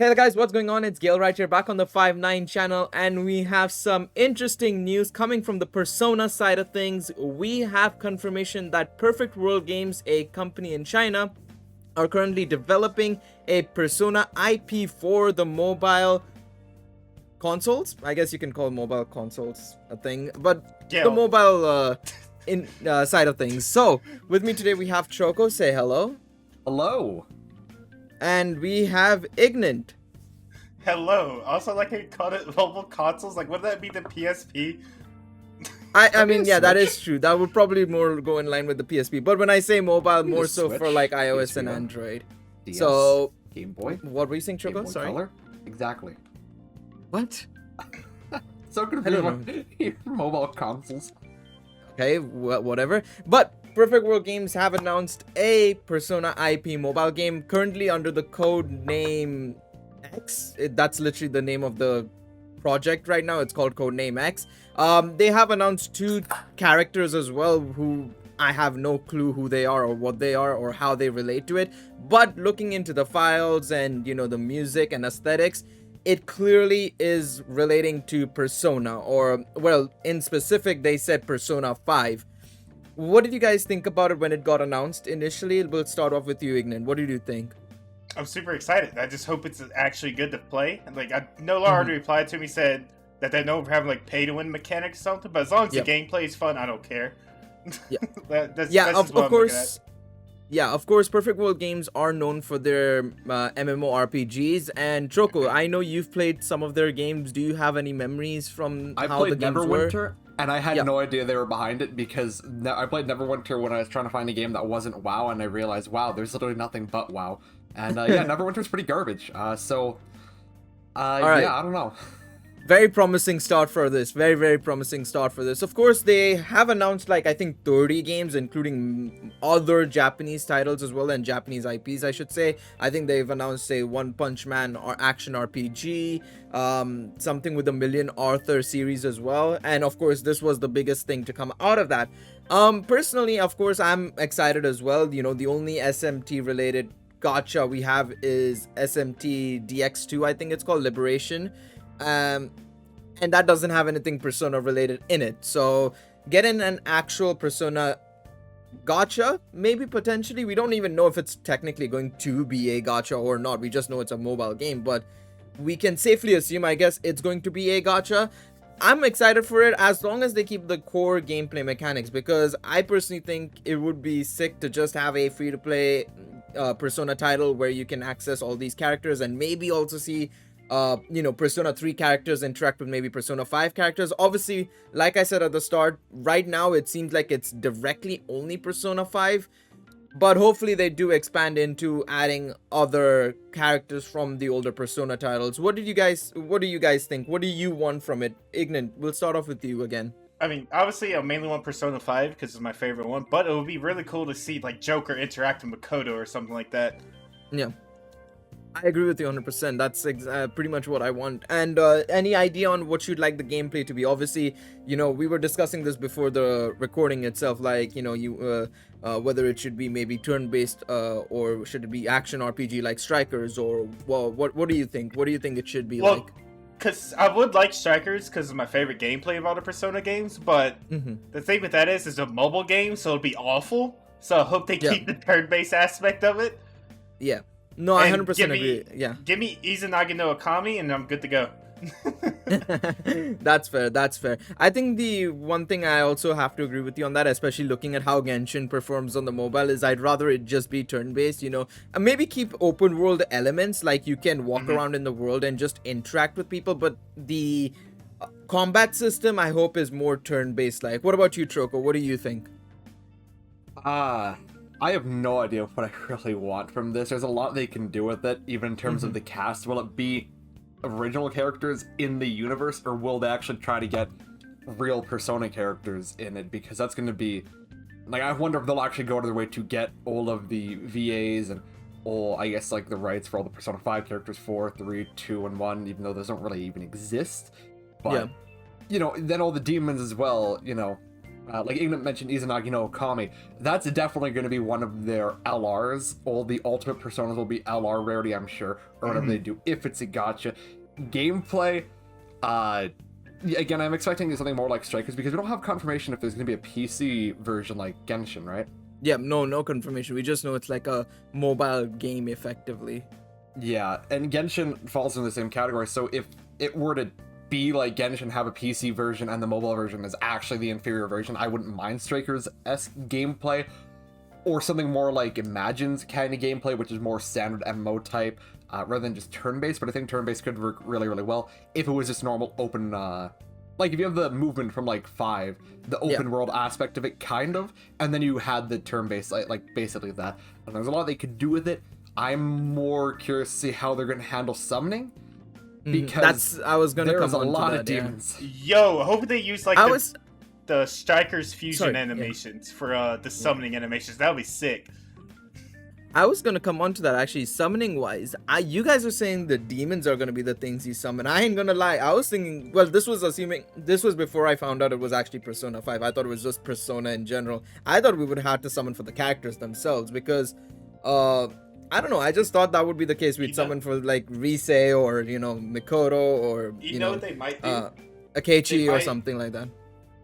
Hey guys, what's going on? It's Gail right here back on the 5-9 channel, and we have some interesting news coming from the Persona side of things. We have confirmation that Perfect World Games, a company in China, are currently developing a Persona IP for the mobile consoles. I guess you can call mobile consoles a thing, but the Gil. mobile side of things. So, with me today we have Choco, say hello. Hello. And we have Ignant. Hello. Also, like I called it mobile consoles. Like, wouldn't that be the PSP? I mean, yeah, that Switch. is true. That would probably more go in line with the PSP. But when I say mobile, Maybe more the so for Switch, like iOS and PSP, Android. DS, So, Game Boy, what were you saying, Game Choco? Boy Sorry. Color. Exactly. What? So I confused don't about your mobile consoles. Okay, whatever. But Perfect World Games have announced a Persona IP mobile game currently under the code name X. That's literally the name of the project right now. It's called Codename X. They have announced two characters as well who I have no clue who they are or what they are or how they relate to it. But looking into the files and, you know, the music and aesthetics, it clearly is relating to Persona, or, well, in specific, they said Persona 5. What did you guys think about it when it got announced initially? We'll start off with you, Ignan. What did you think? I'm super excited. I just hope it's actually good to play. And like, I know Laura already replied to me, said that they know we're having like pay to win mechanics or something. But as long as Yep. the gameplay is fun, I don't care. Yeah. that's Yeah, just of what I'm looking course. Yeah, of course, Perfect World Games are known for their MMORPGs. And Choco, I know you've played some of their games. Do you have any memories from I how the played games were? Neverwinter, and I had Yeah. no idea they were behind it because I played Neverwinter when I was trying to find a game that wasn't WoW, and I realized, wow, there's literally nothing but WoW. And yeah, Neverwinter's pretty garbage. All right. Yeah, I don't know. Very promising start for this. Very promising start for this. Of course, they have announced like I think 30 games, including other Japanese titles as well, and Japanese IPs, I should say. I think they've announced a One Punch Man or action RPG, something with the Million Arthur series as well, and of course, this was the biggest thing to come out of that. Personally, of course, I'm excited as well. You know, the only SMT related gacha we have is SMT DX2, I think it's called Liberation. And that doesn't have anything Persona related in it. So getting an actual Persona gacha, maybe potentially, we don't even know if it's technically going to be a gacha or not. We just know it's a mobile game, but we can safely assume, I guess, it's going to be a gacha. I'm excited for it as long as they keep the core gameplay mechanics, because I personally think it would be sick to just have a free-to-play Persona title where you can access all these characters and maybe also see you know, Persona 3 characters interact with maybe Persona 5 characters. Obviously, like I said at the start, right now it seems like it's directly only Persona 5, but hopefully they do expand into adding other characters from the older Persona titles. What do you guys think? What do you want from it? Ignant, we'll start off with you again. I mean, obviously, I mainly want Persona 5 because it's my favorite one. But it would be really cool to see like Joker interacting with Kodo or something like that. Yeah. I agree with you 100%. That's pretty much what I want. And any idea on what you'd like the gameplay to be? Obviously, you know, we were discussing this before the recording itself. Like, you know, whether it should be maybe turn-based or should it be action RPG like Strikers, or well, what do you think? What do you think it should be like? Because I would like Strikers because it's my favorite gameplay of all the Persona games. But the thing with that is it's a mobile game, so it'll be awful. So I hope they keep the turn-based aspect of it. Yeah. No, I 100% agree. Yeah. Give me Izanagi no Akami and I'm good to go. That's fair. I think the one thing I also have to agree with you on that, especially looking at how Genshin performs on the mobile, is I'd rather it just be turn-based, you know, and maybe keep open world elements, like you can walk around in the world and just interact with people, but the combat system I hope is more turn-based. Like, what about you, Troko? What do you think? I have no idea what I really want from this. There's a lot they can do with it, even in terms of the cast. Will it be original characters in the universe, or will they actually try to get real Persona characters in it? Because that's going to be... like, I wonder if they'll actually go to their way to get all of the VAs and all, I guess, like, the rights for all the Persona 5 characters, 4, 3, 2, and 1, even though those don't really even exist. But, you know, then all the demons as well, you know... Like Ignat mentioned Izanagi no Okami, that's definitely going to be one of their LRs. All the ultimate personas will be LR rarity, I'm sure, or whatever they do, if it's a gacha. Gameplay, again, I'm expecting something more like Strikers, because we don't have confirmation if there's going to be a PC version like Genshin, right? Yeah, no confirmation. We just know it's like a mobile game, effectively. Yeah, and Genshin falls in the same category, so if it were to be like Genshin, have a PC version and the mobile version is actually the inferior version, I wouldn't mind Strikers-esque gameplay, or something more like Imagine's kind of gameplay, which is more standard MMO type, rather than just turn-based. But I think turn-based could work really, really well if it was just normal open, like if you have the movement from like 5, the open world aspect of it, kind of, and then you had the turn-based, like basically that. And there's a lot they could do with it. I'm more curious to see how they're going to handle summoning, because I was gonna there's come a on lot to of that, demons. Yo, I hope they use like the Strikers fusion Sorry, animations for the summoning animations. That would be sick. I was gonna come on to that actually. Summoning wise, you guys were saying the demons are gonna be the things you summon. I ain't gonna lie. I was thinking, well, this was before I found out it was actually Persona 5. I thought it was just Persona in general. I thought we would have to summon for the characters themselves, because I don't know. I just thought that would be the case. We'd summon for like Rise or Mikoto or you know what they might do? Akechi or something like that.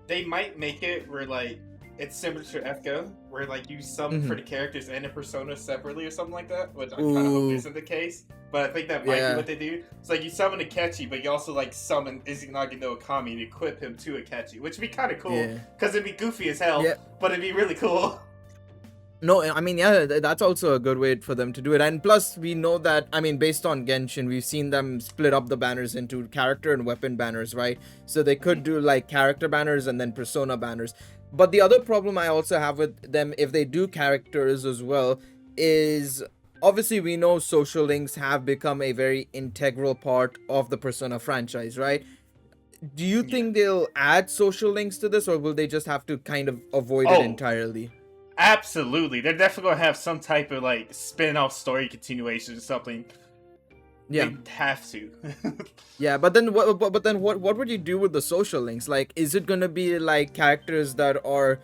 They might make it where like it's similar to FGO, where like you summon for the characters and the persona separately or something like that. Which I kind of hope isn't the case, but I think that might be what they do. It's like you summon Akechi, but you also like summon Izanagi no Okami and equip him to Akechi, which would be kind of cool because it'd be goofy as hell, but it'd be really cool. No, I mean, yeah, that's also a good way for them to do it. And plus, we know that, I mean, based on Genshin, we've seen them split up the banners into character and weapon banners, right? So they could do, like, character banners and then persona banners. But the other problem I also have with them, if they do characters as well, is obviously we know social links have become a very integral part of the Persona franchise, right? Do you think they'll add social links to this, or will they just have to kind of avoid it entirely? Absolutely, they're definitely gonna have some type of like spin-off story continuation or something. Yeah, they have to. Yeah, but then what would you do with the social links? Like, is it gonna be like characters that are,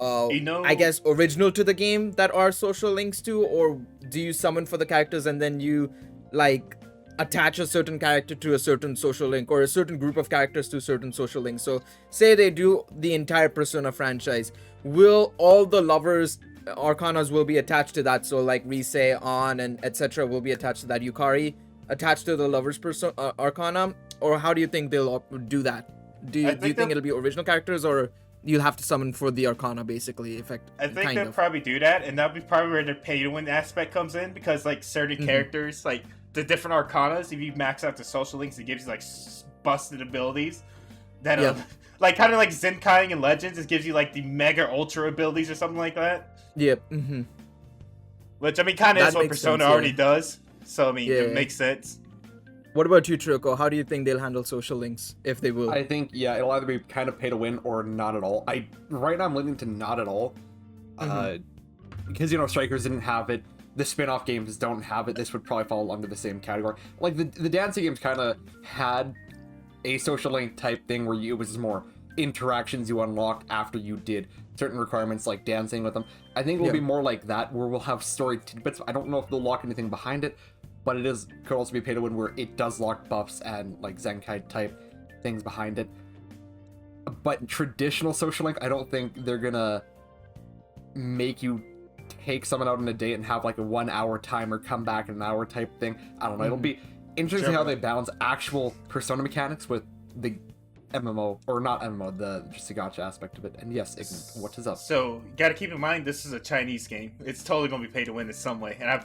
I guess, original to the game that are social links to, or do you summon for the characters and then you like attach a certain character to a certain social link, or a certain group of characters to certain social links? So say they do the entire Persona franchise, will all the lovers arcanas will be attached to that? So like Rise, On, and etc. will be attached to that. Yukari attached to the lovers persona arcana, or how do you think they'll do that? Do you think it'll be original characters, or you'll have to summon for the arcana basically? I think they'll probably do that, and that'll be probably where the pay to win aspect comes in, because like certain characters, like the different arcanas, if you max out the social links, it gives you like busted abilities that like kind of like Zenkai and Legends, it gives you like the mega ultra abilities or something like that. Yep. Which I mean kind of is what Persona already does, so I mean it makes sense. What about you, Troko? How do you think they'll handle social links, if they will? I think it'll either be kind of pay to win or not at all. Right now I'm leaning to not at all, because Strikers didn't have it. The spin-off games don't have it. This would probably fall under the same category. Like the dancing games kind of had a social link type thing where it was just more interactions you unlocked after you did certain requirements, like dancing with them. I think it'll be more like that, where we'll have story tidbits. I don't know if they'll lock anything behind it, but could also be pay to win, where it does lock buffs and like Zenkai type things behind it. But traditional social link, I don't think they're gonna make you take someone out on a date and have like a 1 hour timer, come back in an hour type thing. I don't know. It'll be interesting how they balance actual Persona mechanics with the MMO, or not MMO, just the gacha aspect of it. And yes, Ignorant, what is up? So, you gotta keep in mind, this is a Chinese game. It's totally gonna be pay to win in some way. And I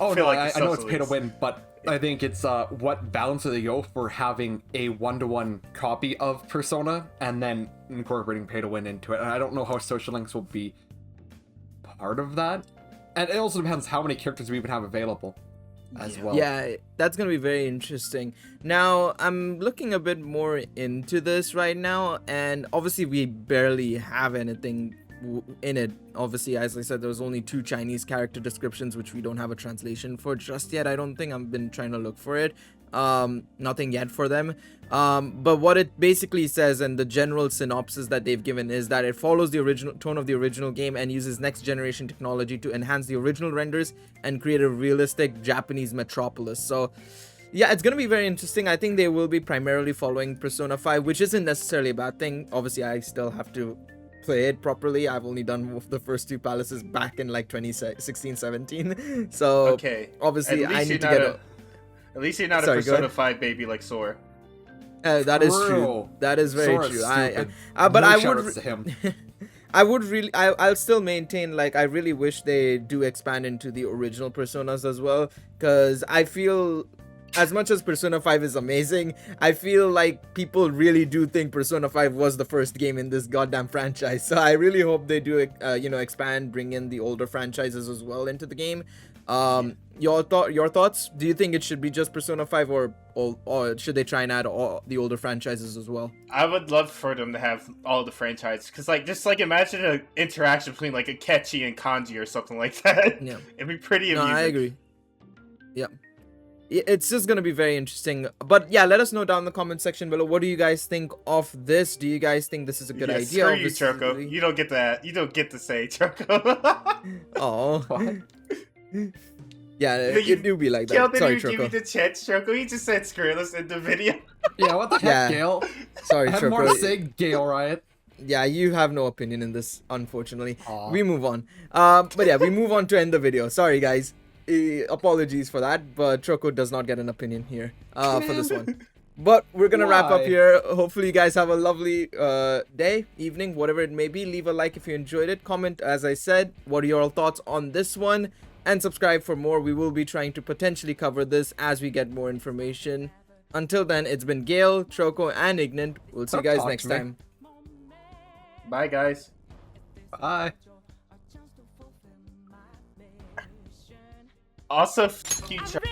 know it's pay to win, but I think it's what balance do they go for having a 1-to-1 copy of Persona and then incorporating pay to win into it. And I don't know how social links will be part of that. And it also depends how many characters we even have available as well. Yeah, that's gonna be very interesting. Now, I'm looking a bit more into this right now, and obviously we barely have anything in it. Obviously, as I said, there was only 2 Chinese character descriptions, which we don't have a translation for just yet. I don't think. I've been trying to look for it. Nothing yet for them. But what it basically says, and the general synopsis that they've given, is that it follows the original tone of the original game and uses next generation technology to enhance the original renders and create a realistic Japanese metropolis. So yeah, it's gonna be very interesting. I think they will be primarily following Persona 5, which isn't necessarily a bad thing. Obviously, I still have to play it properly. I've only done the first 2 palaces back in like 2016, 17. So okay, obviously I need to get at least you're not a Persona 5 baby like Sora. That is true. That is very Sora's true. Stupid. But no I shoutouts would. to him. I would really. I'll still maintain. Like, I really wish they do expand into the original Personas as well, because I feel, as much as Persona 5 is amazing, I feel like people really do think Persona 5 was the first game in this goddamn franchise. So I really hope they do, expand, bring in the older franchises as well into the game. Your thoughts? Do you think it should be just Persona 5, or should they try and add all the older franchises as well? I would love for them to have all the franchises, because just imagine an interaction between like Akechi and Kanji or something like that. Yeah, it'd be pretty amusing. No, I agree. Yep. It's just gonna be very interesting. But yeah, let us know down in the comment section below. What do you guys think of this? Do you guys think this is a good idea? Screw you, Choco. You don't get that. You don't get to say, Choco. Oh. Yeah, it do be like that. Gale Sorry, didn't even Choco. give me the chance, Choco. He just said screw us in the video. Yeah, what the heck, Yeah. Gale? Sorry, I had Choco. more to say, Gale Riot. Yeah, you have no opinion in this, unfortunately. Aw. We move on. But yeah, we move on to end the video. Sorry, guys. Apologies for that, but Choco does not get an opinion here for this one. But we're gonna wrap up Why? here. Hopefully you guys have a lovely day, evening, whatever it may be. Leave a like if you enjoyed it. Comment, as I said, what are your thoughts on this one, and subscribe for more. We will be trying to potentially cover this as we get more information. Until then, it's been Gale, Choco, and Ignant. We'll see you guys Talk next to me. time. Bye, guys. Bye. Also, f*** you, Choco.